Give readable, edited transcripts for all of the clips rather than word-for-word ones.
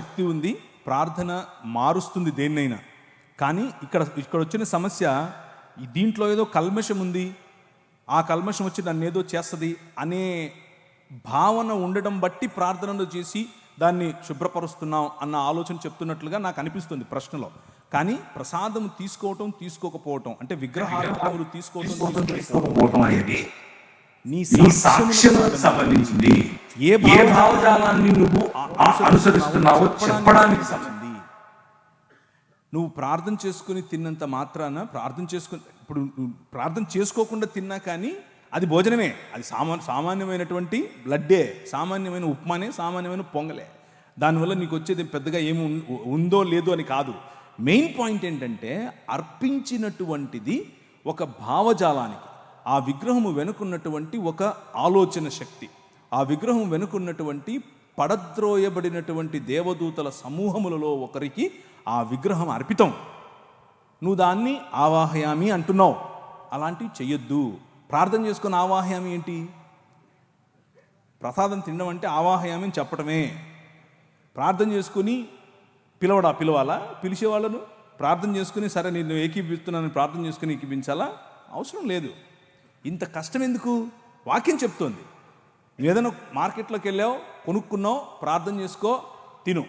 శక్తి ఉంది, ప్రార్థన మారుస్తుంది దేన్నైనా. కానీ ఇక్కడ వచ్చిన సమస్య, దీంట్లో ఏదో కల్మషం ఉంది, ఆ కల్మషం వచ్చి నన్ను ఏదో చేస్తుంది అనే భావన ఉండడం బట్టి ప్రార్థనలు చేసి దాన్ని శుభ్రపరుస్తున్నాం అన్న ఆలోచన చెప్తున్నట్లుగా నాకు అనిపిస్తుంది ప్రశ్నలో. కానీ ప్రసాదం తీసుకోకపోవటం అంటే విగ్రహాలు తీసుకోకపోవటం అనేది నీ సాక్ష్యములకు సంబంధించింది. ఏ భావజాలాన్ని నువ్వు అనుసరిస్తున్నావో చెప్పడానికి సంబంధించింది. నువ్వు ప్రార్థన చేసుకుని తిన్నంత మాత్రాన ఇప్పుడు ప్రార్థన చేసుకోకుండా తిన్నా కానీ అది భోజనమే. అది సామాన్యమైనటువంటి బ్లడ్డే, సామాన్యమైన ఉప్మానే, సామాన్యమైన పొంగలే. దానివల్ల నీకు వచ్చేది పెద్దగా ఏమి ఉందో లేదో అని కాదు. మెయిన్ పాయింట్ ఏంటంటే, అర్పించినటువంటిది ఒక భావజాలానికి, ఆ విగ్రహము వెనుకున్నటువంటి ఒక ఆలోచన శక్తి, ఆ విగ్రహం వెనుకున్నటువంటి పడద్రోయబడినటువంటి దేవదూతల సమూహములలో ఒకరికి ఆ విగ్రహం అర్పితం. నువ్వు దాన్ని ఆవాహయామి అంటున్నావు. అలాంటివి చెయ్యొద్దు. ప్రార్థన చేసుకుని ఆవాహయామి ఏంటి? ప్రసాదం తినడం అంటే ఆవాహయామి అని చెప్పటమే. ప్రార్థన చేసుకుని పిలవాలా? పిలిచేవాళ్ళను ప్రార్థన చేసుకుని సరే నేను ఏకీపిస్తున్నాను ప్రార్థన చేసుకుని ఏకీపించాలా? అవసరం లేదు. ఇంత కష్టం ఎందుకు? వాక్యం చెప్తోంది. నువ్వు ఏదైనా మార్కెట్లోకి వెళ్ళావు, కొనుక్కున్నావు, ప్రార్థన చేసుకో, తిను.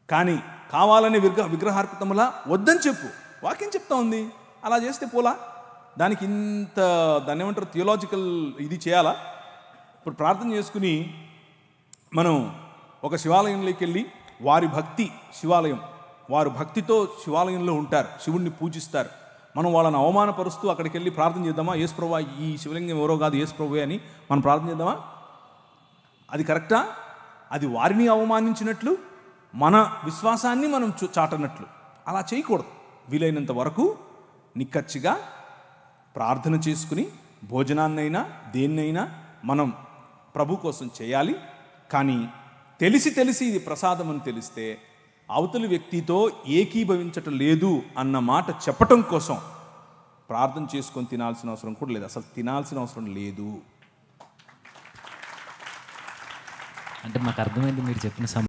కానీ కావాలని విగ్రహార్పితములా వద్దని చెప్పు. వాక్యం చెప్తా ఉంది. అలా చేస్తే పోలా? దానికి దాన్ని ఏమంటారు, థియోలాజికల్ ఇది చేయాలా? ఇప్పుడు ప్రార్థన చేసుకుని మనం ఒక శివాలయంలోకి వెళ్ళి, వారు భక్తితో శివాలయంలో ఉంటారు, శివుణ్ణి పూజిస్తారు. మనం వాళ్ళని అవమానపరుస్తూ అక్కడికి వెళ్ళి ప్రార్థన చేద్దామా? యేసు ప్రభువా, ఈ శివలింగం ఎవరో కాదు, యేసు ప్రభువే అని మనం ప్రార్థన చేద్దామా? అది కరెక్టా? అది వారిని అవమానించినట్లు, మన విశ్వాసాన్ని మనం చాటనట్లు. అలా చేయకూడదు. వీలైనంత వరకు నిక్కచ్చిగా ప్రార్థన చేసుకుని భోజనాన్నైనా దేన్నైనా మనం ప్రభు కోసం చేయాలి. కానీ తెలిసి ఇది ప్రసాదం అని తెలిస్తే అవతలి వ్యక్తితో ఏకీభవించటం లేదు అన్న మాట చెప్పటం కోసం ప్రార్థన చేసుకొని తినాల్సిన అవసరం కూడా లేదు. అసలు తినాల్సిన అవసరం లేదు. అంటే మాకు అర్థమైంది మీరు చెప్పిన